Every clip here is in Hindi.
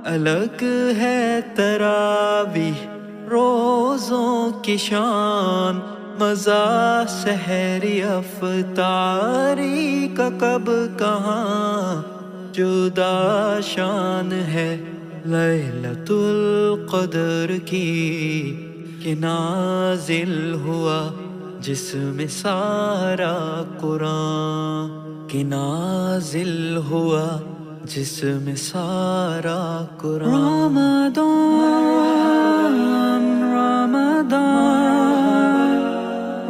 अलग है तरावीह रोज़ों की शान, मज़ा सहरी अफ्तारी का कब कहाँ जुदा शान है लैलतुल क़द्र की, कि नाज़िल हुआ जिसमें सारा कुरान, कि नाज़िल हुआ जिसमें सारा कुरान। रमदान रमदान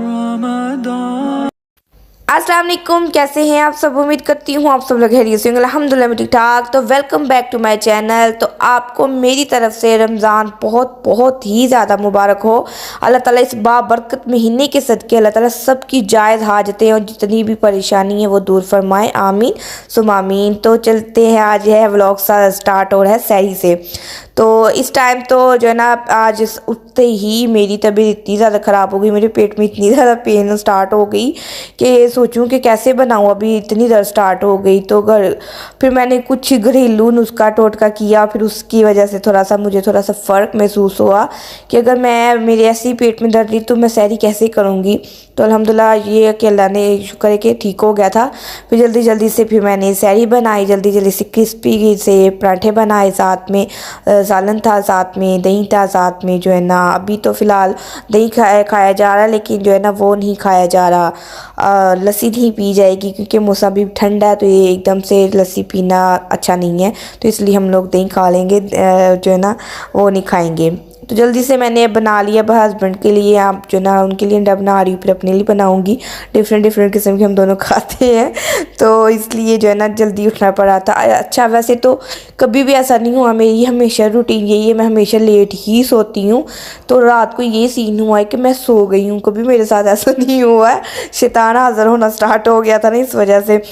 रमदान। अस्सलाम वालेकुम, कैसे हैं आप सब। उम्मीद करती हूँ आप सब लोग खैरियत से होंगे। अल्हम्दुलिल्लाह मैं ठीक ठाक। तो welcome back to my channel. तो आपको मेरी तरफ से रमज़ान बहुत बहुत ही ज़्यादा मुबारक हो। अल्लाह ताला इस बाबरकत महीने के सदके अल्लाह ताला सबकी जायज़ हाजतें और जितनी भी परेशानी है वो दूर फरमाए, आमीन सुम आमीन। तो चलते हैं, आज है व्लॉग स्टार्ट हो रहा है सहरी से। तो इस टाइम तो जो है ना, आज उठते ही मेरी तबीयत इतनी ज़्यादा ख़राब हो गई, मेरे पेट में इतनी ज़्यादा पेन स्टार्ट हो गई कि सोचूं कि कैसे बनाऊं, अभी इतनी दर्द स्टार्ट हो गई। तो फिर मैंने कुछ घरेलू नुस्खा टोटका किया, फिर उसकी वजह से मुझे थोड़ा सा फ़र्क महसूस हुआ कि अगर मेरे ऐसे ही पेट में दर्द रही तो मैं सहरी कैसे करूँगी। तो अल्हम्दुलिल्लाह ये कि अल्लाह ने शुक्र है कि ठीक हो गया था। फिर जल्दी जल्दी से फिर मैंने सहरी बनाई, जल्दी जल्दी से क्रिस्पी से पराठे बनाए, साथ में सालन था, साथ में दही था, साथ में जो है ना अभी तो फ़िलहाल दही खाया जा रहा है, लेकिन जो है ना वो नहीं खाया जा रहा। लस्सी नहीं पी जाएगी क्योंकि मौसम भी ठंडा है, तो ये एकदम से लस्सी पीना अच्छा नहीं है, तो इसलिए हम लोग दही खा लेंगे, जो है ना वो नहीं खाएंगे। तो जल्दी से मैंने बना लिया हस्बैंड के लिए, आप जो ना उनके लिए अंडा बना रही हूँ, फिर अपने लिए बनाऊँगी। डिफरेंट डिफरेंट किस्म के हम दोनों खाते हैं, तो इसलिए जो है ना जल्दी उठना पड़ा था। अच्छा, वैसे तो कभी भी ऐसा नहीं हुआ, मेरी हमेशा रूटीन यही है, मैं हमेशा लेट ही सोती हूँ। तो रात को ये सीन हुआ है कि मैं सो गई हूँ, कभी मेरे साथ ऐसा नहीं हुआ है। शैतान हाज़िर होना स्टार्ट हो गया था ना इस वजह से,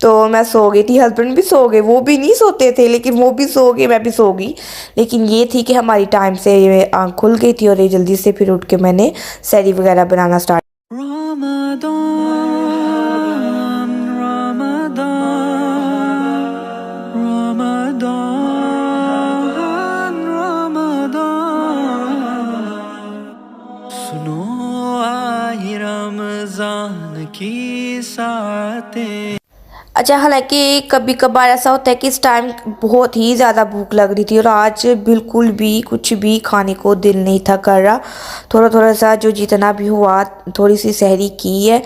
तो मैं सो गई थी, हस्बैंड भी सो गए, वो भी नहीं सोते थे लेकिन वो भी सो गए, मैं भी सो गई। लेकिन ये थी कि हमारी टाइम से आँख खुल गई थी और ये जल्दी से फिर उठ के मैंने सहरी वगैरह बनाना स्टार्ट। रमदान रमदान रमदान रमदान, सुनो आई रमजान की सातें। अच्छा, हालांकि कभी कभार ऐसा होता है कि इस टाइम बहुत ही ज़्यादा भूख लग रही थी और आज बिल्कुल भी कुछ भी खाने को दिल नहीं था कर रहा। थोड़ा थोड़ा सा जो जितना भी हुआ थोड़ी सी सहरी की है,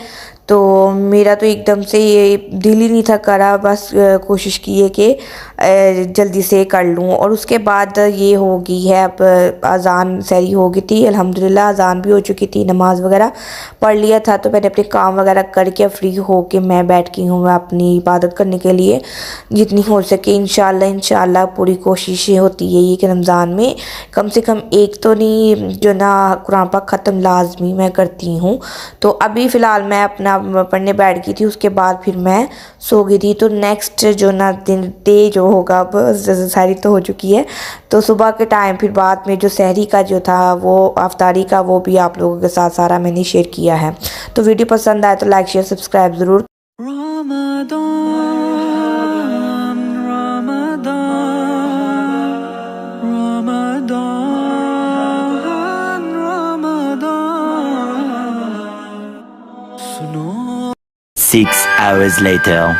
तो मेरा तो एकदम से ये दिल ही नहीं था करा, बस कोशिश की है कि जल्दी से कर लूँ। और उसके बाद ये हो गई है, अब अज़ान सहरी हो गई थी, अल्हम्दुलिल्लाह अज़ान भी हो चुकी थी, नमाज़ वगैरह पढ़ लिया था। तो मैंने अपने काम वगैरह करके फ्री हो के मैं बैठ गई हूँ मैं अपनी इबादत करने के लिए, जितनी हो सके इंशाल्लाह। इंशाल्लाह पूरी कोशिश होती है ये कि रमज़ान में कम से कम एक तो नहीं जो ना कुरान पाक ख़त्म लाजमी मैं करती हूँ। तो अभी फ़िलहाल मैं अपना पढ़ने बैठ गई थी, उसके बाद फिर मैं सो गई थी। तो नेक्स्ट जो ना डे जो होगा, अब सहरी तो हो चुकी है, तो सुबह के टाइम फिर बाद में जो सहरी का जो था वो अफ्तारी का, वो भी आप लोगों के साथ सारा मैंने शेयर किया है। तो वीडियो पसंद आए तो लाइक शेयर सब्सक्राइब ज़रूर। रमदान रमदान रमदान रमदान, सुनो। 6 hours later.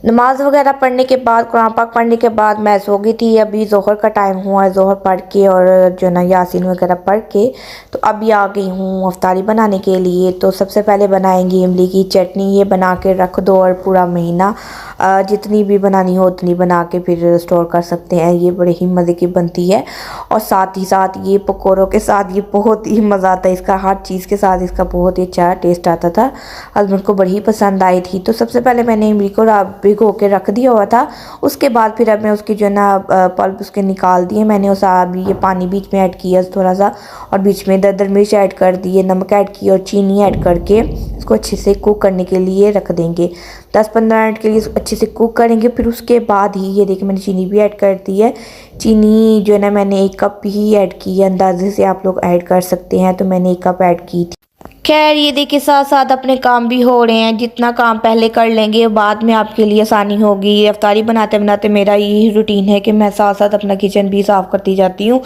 नमाज वगैरह पढ़ने के बाद, कुरान पाक पढ़ने के बाद मैं सो गई थी। अभी ज़ोहर का टाइम हुआ है, ज़ोहर पढ़ के और जो ना यासीन वगैरह पढ़ के तो अभी आ गई हूँ अफ्तारी बनाने के लिए। तो सबसे पहले बनाएंगी इमली की चटनी, ये बना के रख दो और पूरा महीना जितनी भी बनानी हो उतनी बना के फिर स्टोर कर सकते हैं। ये बड़े ही मज़े की बनती है और साथ ही साथ ये पकौड़ों के साथ ये बहुत ही मज़ा आता है इसका, हर चीज़ के साथ इसका बहुत ही अच्छा टेस्ट आता था। हस्बैंड को बड़ी ही पसंद आई थी। तो सबसे पहले मैंने इमली को भिगो के रख दिया हुआ था, उसके बाद फिर अब मैं उसकी जो ना पल्प उसके निकाल दिए मैंने, उस अभी ये पानी बीच में ऐड किया थोड़ा सा, और बीच में दरदर मिर्च ऐड कर दी है, नमक ऐड किया और चीनी ऐड करके इसको अच्छे से कुक करने के लिए रख देंगे। 10-15 मिनट के लिए अच्छे से कुक करेंगे। फिर उसके बाद ही ये देखिए मैंने चीनी भी ऐड कर दी है। चीनी जो है ना मैंने 1 कप ही ऐड की है, अंदाजे से आप लोग ऐड कर सकते हैं, तो मैंने 1 कप ऐड की थी। खैर ये देखिए साथ साथ अपने काम भी हो रहे हैं। जितना काम पहले कर लेंगे बाद में आपके लिए आसानी होगी। इफ्तारी बनाते बनाते मेरा यही रूटीन है कि मैं साथ साथ अपना किचन भी साफ़ करती जाती हूँ।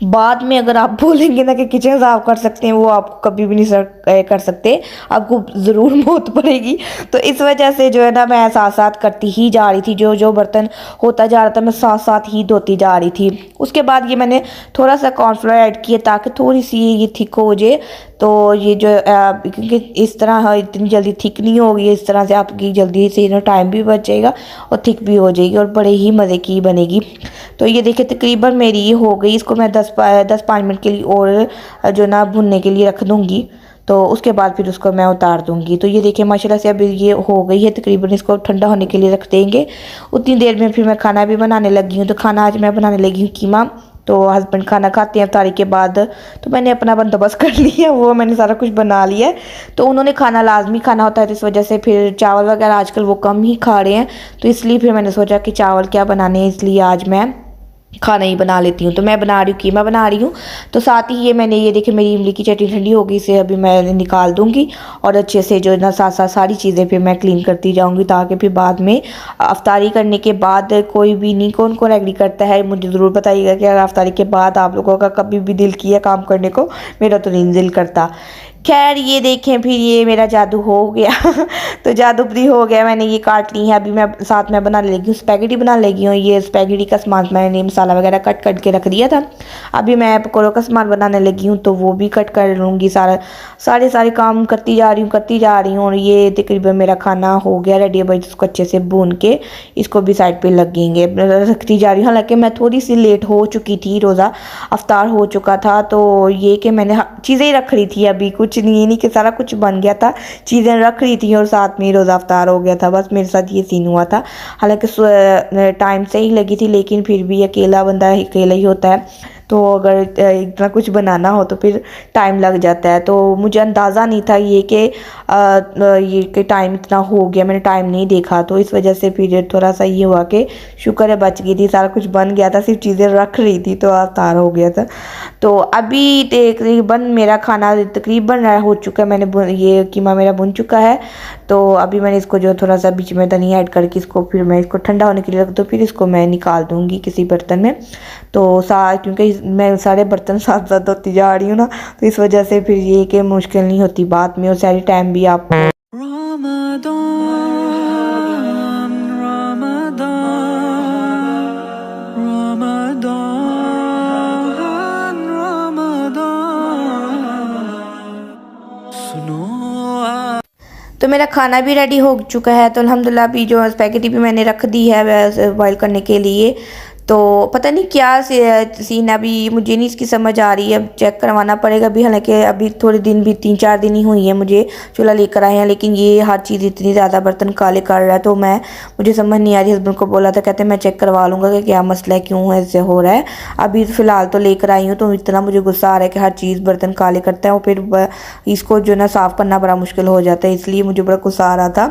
बाद में अगर आप बोलेंगे ना कि किचन साफ़ कर सकते हैं, वो आप कभी भी नहीं कर सकते, आपको ज़रूर मौत पड़ेगी। तो इस वजह से जो है ना मैं साथ साथ करती ही जा रही थी। जो जो बर्तन होता जा रहा था मैं साथ साथ ही धोती जा रही थी। उसके बाद ये मैंने थोड़ा सा कॉर्नफ्लोर ऐड किया ताकि थोड़ी सी ये थिक हो जाए। तो ये जो क्योंकि इस तरह इतनी जल्दी थिक नहीं होगी, इस तरह से आपकी जल्दी से ना टाइम भी बच जाएगा और थिक भी हो जाएगी और बड़े ही मज़े की बनेगी। तो ये देखिए तकरीबन मेरी ये हो गई। इसको मैं 10-5 मिनट के लिए और जो ना भुनने के लिए रख दूँगी। तो उसके बाद फिर उसको मैं उतार दूँगी। तो ये देखिए माशाल्लाह से अभी ये हो गई है तकरीबन। इसको ठंडा होने के लिए रख देंगे। उतनी देर में फिर मैं खाना भी बनाने लगी हूँ। तो खाना आज मैं बनाने लगी हूँ कीमा। तो हस्बैंड खाना खाते हैं इफ्तारी के बाद, तो मैंने अपना बंदोबस्त कर लिया, वो मैंने सारा कुछ बना लिया है। तो उन्होंने खाना लाजमी खाना होता है, तो इस वजह से फिर चावल वगैरह आजकल वो कम ही खा रहे हैं। तो इसलिए फिर मैंने सोचा कि चावल क्या बनाने हैं, इसलिए आज मैं खाना ही बना लेती हूँ। तो मैं बना रही हूँ कीमा बना रही हूँ। तो साथ ही ये मैंने ये देखिए मेरी इमली की चटनी ठंडी हो गई, इसे अभी मैं निकाल दूँगी और अच्छे से जो ना साथ साथ सारी चीज़ें फिर मैं क्लीन करती जाऊँगी, ताकि फिर बाद में अफ्तारी करने के बाद कोई भी नहीं, कौन कौन एग्री करता है मुझे ज़रूर बताइएगा कि अगर अफ्तारी के बाद आप लोगों का कभी भी दिल किया काम करने को, मेरा तो नहीं दिल करता। खैर ये देखें फिर ये मेरा जादू हो गया तो जादू भी हो गया, मैंने ये काट ली है। अभी मैं साथ में बनाने लगी हूँ स्पैगेटी बनाने लगी हूँ। ये स्पैगेटी का सामान मैंने मसाला वगैरह कट कट के रख दिया था। अभी मैं पकौड़ों का सामान बनाने लगी हूँ, तो वो भी कट कर लूँगी। सारे काम करती जा रही हूँ और ये तकरीबन मेरा खाना हो गया रेडी। अब इसको अच्छे से भून के इसको भी साइड पर लगेंगे, रखती जा रही हूँ। हालाँकि मैं थोड़ी सी लेट हो चुकी थी, रोज़ा अफ्तार हो चुका था। तो ये कि मैंने चीज़ें रख रही थी, अभी कुछ नहीं कि सारा कुछ बन गया था, चीज़ें रख रही थी और साथ में रोज़ा अफ्तार हो गया था। बस मेरे साथ ये सीन हुआ था। हालांकि टाइम से ही लगी थी, लेकिन फिर भी अकेला बंदा अकेला ही होता है, तो अगर इतना कुछ बनाना हो तो फिर टाइम लग जाता है। तो मुझे अंदाज़ा नहीं था ये कि टाइम इतना हो गया, मैंने टाइम नहीं देखा। तो इस वजह से फिर थोड़ा सा ये हुआ कि शुक्र है बच गई थी, सारा कुछ बन गया था, सिर्फ चीज़ें रख रही थी तो अफ्तार हो गया था। तो अभी तकरीबन मेरा खाना तकरीबन हो चुका है, मैंने ये कीमा मेरा बुन चुका है। तो अभी मैंने इसको जो थोड़ा सा बीच में धनिया ऐड करके इसको फिर मैं इसको ठंडा होने के लिए रख दूँ, फिर इसको मैं निकाल दूँगी किसी बर्तन में। तो क्योंकि मैं सारे बर्तन साथ साथ धोती जा रही हूँ ना, तो इस वजह से फिर ये कि मुश्किल नहीं होती बाद में, और सारी टाइम भी आप Ramadan, Ramadan, Ramadan, Ramadan, सुनो। तो मेरा खाना भी रेडी हो चुका है। तो अल्हम्दुलिल्लाह अभी जो स्पैगेटी भी मैंने रख दी है बॉईल करने के लिए। तो पता नहीं क्या सीन अभी मुझे नहीं इसकी समझ आ रही है, अब चेक करवाना पड़ेगा अभी। हालांकि अभी थोड़े दिन भी 3-4 दिन ही हुई है मुझे चूल्हा लेकर आए हैं, लेकिन ये हर चीज़ इतनी ज़्यादा बर्तन काले कर रहा है। तो मुझे समझ नहीं आ रही। हस्बैंड को बोला था, कहते मैं चेक करवा लूँगा कि क्या मसला है, क्यों ऐसे हो रहा है। अभी फ़िलहाल तो लेकर आई हूँ, तो इतना मुझे गुस्सा आ रहा है कि हर चीज़ बर्तन काले करता है और फिर इसको जो ना साफ़ करना बड़ा मुश्किल हो जाता है, इसलिए मुझे बड़ा गुस्सा आ रहा था।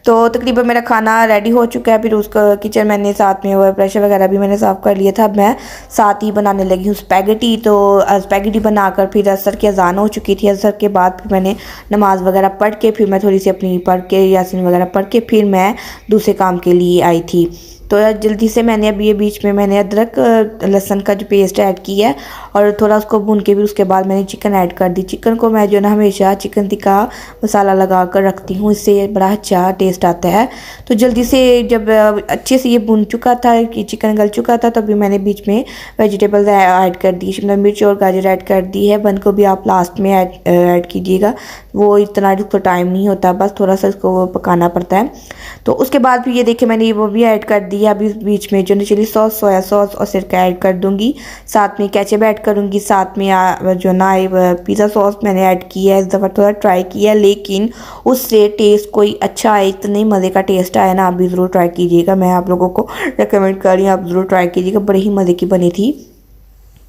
तो तकरीबन मेरा खाना रेडी हो चुका है। फिर उसका किचन मैंने साथ में प्रेशर वगैरह भी मैंने साफ़ कर लिया था। मैं साथ ही बनाने लगी हूँ स्पैगेटी। तो स्पैगेटी बनाकर फिर असर की अजान हो चुकी थी। असर के बाद फिर मैंने नमाज़ वगैरह पढ़ के फिर मैं थोड़ी सी अपनी पढ़ के यासीन वगैरह पढ़ के फिर मैं दूसरे काम के लिए आई थी। तो जल्दी से मैंने अभी ये बीच में मैंने अदरक लहसुन का जो पेस्ट ऐड किया है और थोड़ा उसको भून के भी उसके बाद मैंने चिकन ऐड कर दी। चिकन को मैं जो ना हमेशा चिकन टिक्का मसाला लगा कर रखती हूँ, इससे बड़ा अच्छा टेस्ट आता है। तो जल्दी से जब अच्छे से ये भुन चुका था कि चिकन गल चुका था, तभी मैंने बीच में वेजिटेबल्स ऐड कर दी। शिमला मिर्च और गाजर ऐड कर दी है। बंद को भी आप लास्ट में ऐड कीजिएगा, वो इतना तो टाइम नहीं होता, बस थोड़ा सा इसको पकाना पड़ता है। तो उसके बाद फिर ये देखिए मैंने वो भी ऐड कर दी। अभी बीच में जो चिली सॉस, सोया सॉस और सिरका ऐड कर दूंगी, साथ में केचप ऐड करूंगी, साथ में जो ना पिज़्ज़ा सॉस मैंने ऐड किया है। इस दफ़ा थोड़ा ट्राई किया, लेकिन उससे टेस्ट कोई अच्छा आए, इतने मज़े का टेस्ट आया ना, आप भी ज़रूर ट्राई कीजिएगा। मैं आप लोगों को रिकमेंड कर रही हूँ, आप ज़रूर ट्राई कीजिएगा, बड़ी ही मज़े की बनी थी।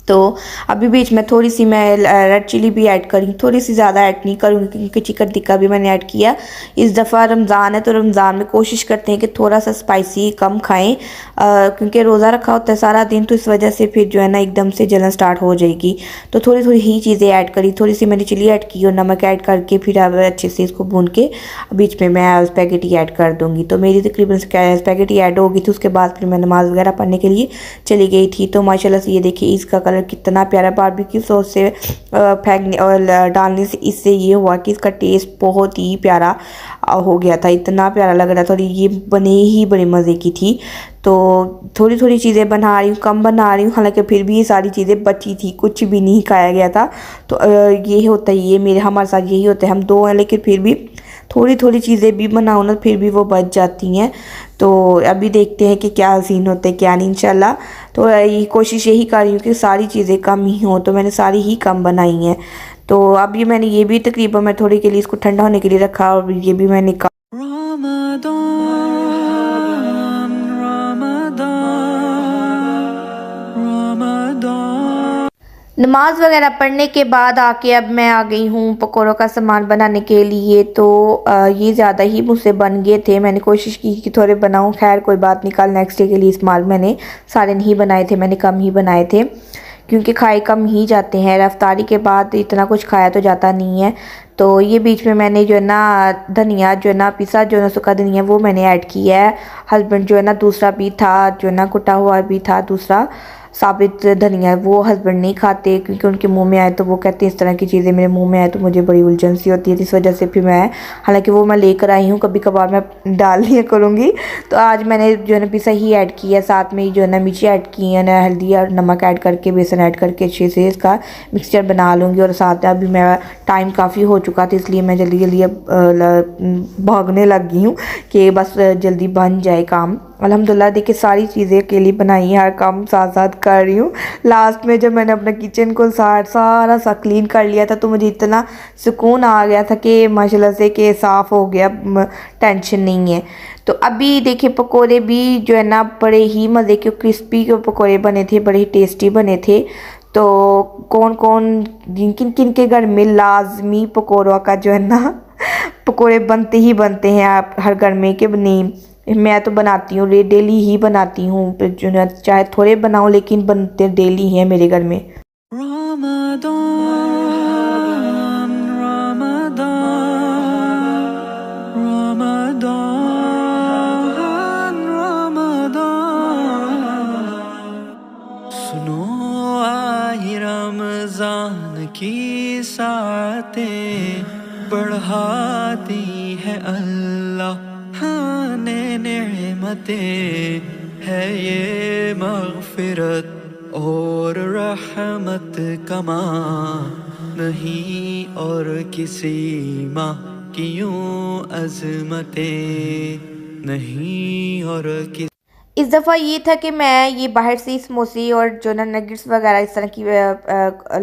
तो अभी बीच में थोड़ी सी मैं रेड चिली भी ऐड करी, थोड़ी सी ज़्यादा ऐड नहीं करूँगी क्योंकि चिकन टिक्का भी मैंने ऐड किया। इस दफ़ा रमज़ान है तो रमज़ान में कोशिश करते हैं कि थोड़ा सा स्पाइसी कम खाएं, क्योंकि रोज़ा रखा होता है सारा दिन, तो इस वजह से फिर जो है ना एकदम से जलन स्टार्ट हो जाएगी। तो थोड़ी थोड़ी ही चीज़ें ऐड करी, थोड़ी सी मैंने चिली ऐड की और नमक ऐड करके फिर अब अच्छे से इसको भून के बीच में मैं स्पैगेटी ऐड कर दूँगी। तो मेरी तकरीबन स्पैगेटी ऐड हो गई थी। उसके बाद फिर मैं नमाज़ वगैरह पढ़ने के लिए चली गई थी। तो माशाल्लाह से ये देखिए इसका कलर कितना प्यारा, बारबेक्यू सॉस से फेंकने और डालने से इससे ये हुआ कि इसका टेस्ट बहुत ही प्यारा हो गया था, इतना प्यारा लग रहा था और ये बने ही बड़े मज़े की थी। तो थोड़ी थोड़ी चीज़ें बना रही हूँ, कम बना रही हूँ, हालांकि फिर भी ये सारी चीज़ें बची थी, कुछ भी नहीं खाया गया था। तो ये होता है, ये मेरे हमारे साथ यही होता है, हम दो हैं लेकिन फिर भी थोड़ी थोड़ी चीज़ें भी बनाओ ना फिर भी वो बच जाती हैं। तो अभी देखते हैं कि क्या सीन होते हैं क्या नहीं इंशाल्लाह। तो ये कोशिश यही कर रही हूँ कि सारी चीज़ें कम ही हों, तो मैंने सारी ही कम बनाई हैं। तो अभी मैंने ये भी तकरीबन मैं थोड़ी के लिए इसको ठंडा होने के लिए रखा और ये भी मैंने Ramadan, Ramadan, Ramadan. नमाज वगैरह पढ़ने के बाद आके अब मैं आ गई हूँ पकौड़ों का सामान बनाने के लिए। तो ये ज़्यादा ही मुझसे बन गए थे, मैंने कोशिश की कि थोड़े बनाऊँ, खैर कोई बात नहीं, कल नेक्स्ट डे के लिए इस्तेमाल मैंने सारे नहीं बनाए थे, मैंने कम ही बनाए थे क्योंकि खाए कम ही जाते हैं, रफ्तारी के बाद इतना कुछ खाया तो जाता नहीं है। तो ये बीच में मैंने जो है ना धनिया जो है ना पिसा जो है ना सूखा धनिया वो मैंने ऐड किया है। हस्बैंड जो है ना दूसरा भी था, जो है ना कुटा हुआ भी था दूसरा साबित धनिया, वो हस्बैंड नहीं खाते क्योंकि उनके मुंह में आए तो वो कहते हैं इस तरह की चीज़ें मेरे मुंह में आए तो मुझे बड़ी उलझन सी होती है। इस वजह से फिर मैं, हालांकि वो मैं लेकर आई हूँ, कभी कभार मैं डाल लिया करूँगी। तो आज मैंने जो है ना पिसा ही ऐड किया, साथ में ही जो है ना मिर्ची ऐड की है ना, हल्दी और नमक ऐड करके बेसन ऐड करके अच्छे से इसका मिक्सचर बना लूँगी। और साथ में अभी मैं टाइम काफ़ी हो चुका था इसलिए मैं जल्दी जल्दी अब भागने लग गई हूँ कि बस जल्दी बन जाए काम। अल्हम्दुलिल्लाह देखिए सारी चीज़ें अकेली बनाई है, हर काम साथ साथ कर रही हूँ। लास्ट में जब मैंने अपना किचन को सारा सा क्लीन कर लिया था तो मुझे इतना सुकून आ गया था कि माशाल्लाह से कि साफ़ हो गया, टेंशन नहीं है। तो अभी देखिए पकोड़े भी जो है ना बड़े ही मज़े के क्रिस्पी के पकोड़े बने थे, बड़े ही टेस्टी बने थे। तो कौन कौन किन किन के घर में लाजमी पकोड़ों का जो है ना पकोड़े बनते ही बनते हैं, आप हर घर में कि नहीं, मैं तो बनाती हूँ, डेली ही बनाती हूँ, जो ना चाहे थोड़े बनाऊँ लेकिन बनते डेली हैं मेरे घर में। Ramadan, Ramadan, Ramadan, Ramadan. सुनो आए रमजान की सातें बढ़ाती है अल्लाह, हाँ नेमतें है ये मग़फ़िरत और रहमत कमा नहीं और किसी माँ की यूं अज़मतें नहीं और किसी। इस दफ़ा ये था कि मैं ये बाहर से समोसे और जो ना नगेट्स वगैरह इस तरह की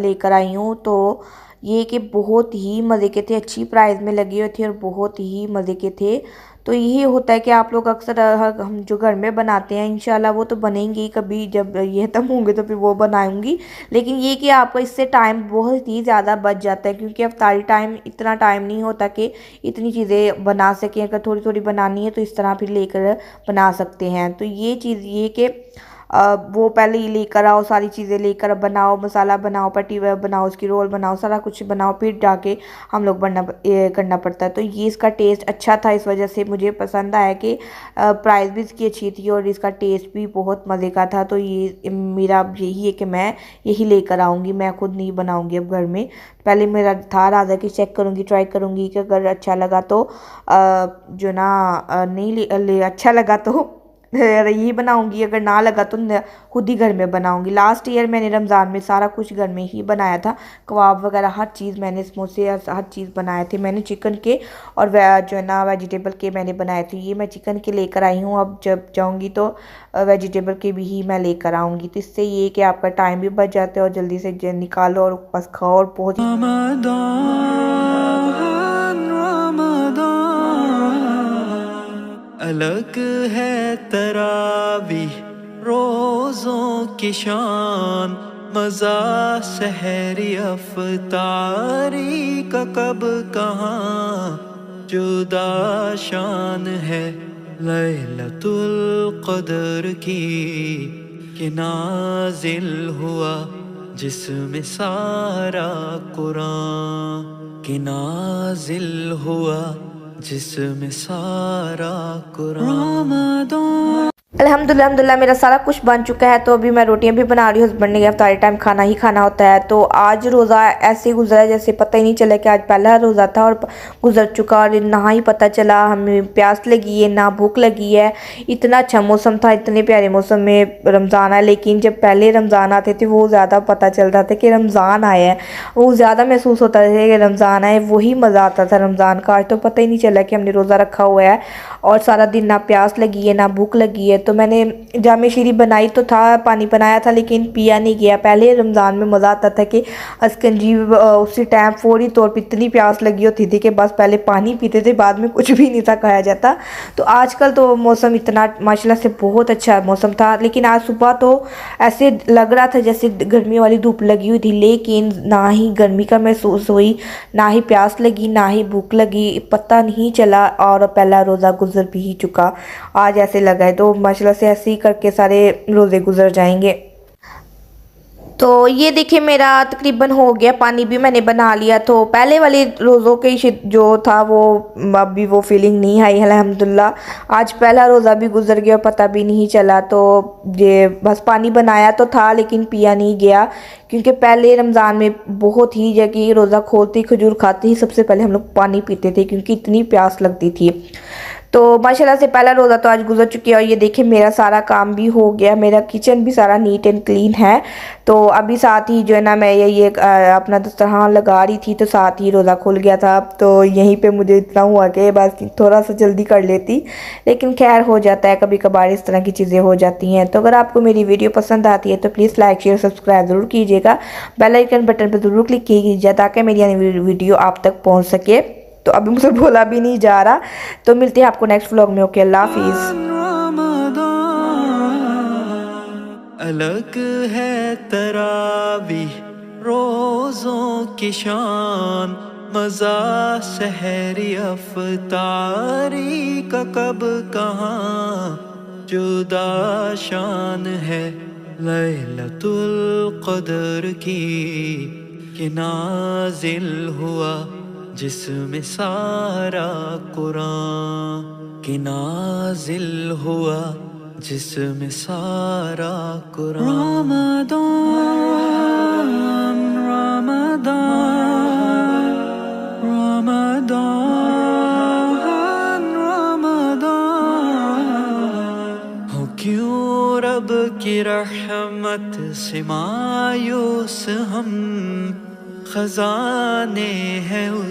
लेकर आई हूँ। तो ये कि बहुत ही मज़े के थे, अच्छी प्राइस में लगे हुए थे और बहुत ही मज़े के थे। तो यही होता है कि आप लोग अक्सर हम जो घर में बनाते हैं इंशाल्लाह वो तो बनेंगे ही, कभी जब ये ख़त्म होंगे तो फिर वो बनाऊंगी। लेकिन ये कि आपको इससे टाइम बहुत ही ज़्यादा बच जाता है क्योंकि अफ्तारी टाइम इतना टाइम नहीं होता कि इतनी चीज़ें बना सकें। अगर थोड़ी थोड़ी बनानी है तो इस तरह फिर लेकर बना सकते हैं। तो ये चीज़ ये कि वो पहले ही लेकर आओ, सारी चीज़ें लेकर बनाओ, मसाला बनाओ, पट्टी बनाओ, उसकी रोल बनाओ, सारा कुछ बनाओ, फिर जाके हम लोग करना पड़ता है। तो ये इसका टेस्ट अच्छा था, इस वजह से मुझे पसंद आया कि प्राइस भी इसकी अच्छी थी और इसका टेस्ट भी बहुत मज़े का था। तो ये मेरा अब यही है कि मैं यही लेकर आऊँगी, मैं खुद नहीं बनाऊँगी अब घर में। पहले मेरा था राजा कि चेक करूँगी, ट्राई करूँगी कि अगर अच्छा लगा तो जो ना नहीं ले अच्छा लगा तो यही बनाऊंगी, अगर ना लगा तो खुद ही घर में बनाऊंगी। लास्ट ईयर मैंने रमज़ान में सारा कुछ घर में ही बनाया था, कबाब वगैरह हर चीज़ मैंने, समोसे हर चीज़ बनाए थे मैंने, चिकन के और जो है ना वेजिटेबल के मैंने बनाए थे। ये मैं चिकन के लेकर आई हूँ, अब जब जाऊँगी तो वेजिटेबल के भी ही मैं लेकर आऊँगी। तो इससे ये कि आपका टाइम भी बच जाता है और जल्दी से निकालो और बस खाओ और बहुत अलग है तरावीह रोज़ों की शान, मज़ा सहरी अफ्तारी का कब कहाँ जुदा शान है लैलतुल क़द्र की कि नाज़िल हुआ जिसमें सारा कुरान कि नाज़िल हुआ जिसमें सारा कुरान। अल्हम्दुलिल्लाह अल्हम्दुलिल्लाह मेरा सारा कुछ बन चुका है। तो अभी मैं रोटियां भी बना रही हूँ। हस्बैंड ने इफ्तारी टाइम खाना ही खाना होता है। तो आज रोज़ा ऐसे गुजरा जैसे पता ही नहीं चला कि आज पहला रोज़ा था और गुजर चुका, और ना ही पता चला हमें प्यास लगी है ना भूख लगी है। इतना अच्छा मौसम था, इतने प्यारे मौसम में रमज़ान आया। लेकिन जब पहले रमज़ान आते थे वो ज़्यादा पता चलता था कि रमज़ान आया है, वो ज़्यादा महसूस होता था कि रमज़ान आए, वही मज़ा आता था रमज़ान का। आज तो पता ही नहीं चला कि हमने रोज़ा रखा हुआ है और सारा दिन ना प्यास लगी है ना भूख लगी है। तो मैंने जामे शीरी बनाई तो था, पानी बनाया था, लेकिन पिया नहीं गया। पहले रमज़ान में मज़ा आता था कि अस्कंजी उसी टाइम फौरी तौर पर इतनी प्यास लगी होती थी कि बस पहले पानी पीते थे, बाद में कुछ भी नहीं था खाया जाता। तो आजकल तो मौसम इतना माशाल्लाह से बहुत अच्छा मौसम था, लेकिन आज सुबह तो ऐसे लग रहा था जैसे गर्मी वाली धूप लगी हुई थी, लेकिन ना ही गर्मी का महसूस हुई, ना ही प्यास लगी, ना ही भूख लगी, पता नहीं चला और पहला रोज़ा गुजर भी चुका। आज ऐसे लगा है तो माशाल्लाह से ऐसे ही करके सारे रोज़े गुजर जाएंगे। तो ये देखिए मेरा तकरीबन हो गया, पानी भी मैंने बना लिया। तो पहले वाले रोज़ों के जो था वो अभी वो फीलिंग नहीं आई अल्हम्दुलिल्लाह। आज पहला रोज़ा भी गुजर गया, पता भी नहीं चला। तो ये बस पानी बनाया तो था लेकिन पिया नहीं गया, क्योंकि पहले रमज़ान में बहुत ही जगह रोज़ा खोलते खजूर खाते ही सबसे पहले हम लोग पानी पीते थे, क्योंकि इतनी प्यास लगती थी। तो माशाल्लाह से पहला रोज़ा तो आज गुजर चुकी है। और ये देखिए मेरा सारा काम भी हो गया, मेरा किचन भी सारा नीट एंड क्लीन है। तो अभी साथ ही जो है ना मैं ये अपना दस्तरखान लगा रही थी, तो साथ ही रोज़ा खुल गया था। तो यहीं पे मुझे इतना हुआ कि बस थोड़ा सा जल्दी कर लेती, लेकिन खैर हो जाता है, कभी कभार इस तरह की चीज़ें हो जाती हैं। तो अगर आपको मेरी वीडियो पसंद आती है तो प्लीज़ लाइक शेयर सब्सक्राइब ज़रूर कीजिएगा, बेल आइकन बटन पर ज़रूर क्लिक कीजिए ताकि मेरी आने वीडियो आप तक पहुँच सके। तो अभी मुझसे बोला भी नहीं जा रहा। तो मिलते हैं आपको नेक्स्ट व्लॉग में। ओके, अल्लाह हाफिज़। अलग है तरावीह रोज़ों की शान, मज़ा सहरी अफ्तारी का कब कहाँ जुदा शान है लैलतुल क़द्र की कि नाज़िल हुआ जिसमें सारा कुरान कि नाज़िल हुआ जिसमें सारा कुरान। रमज़ान रमज़ान रमज़ान रमज़ान। हो क्यों रब की रहमत से मायूस हम, खजाने हैं उस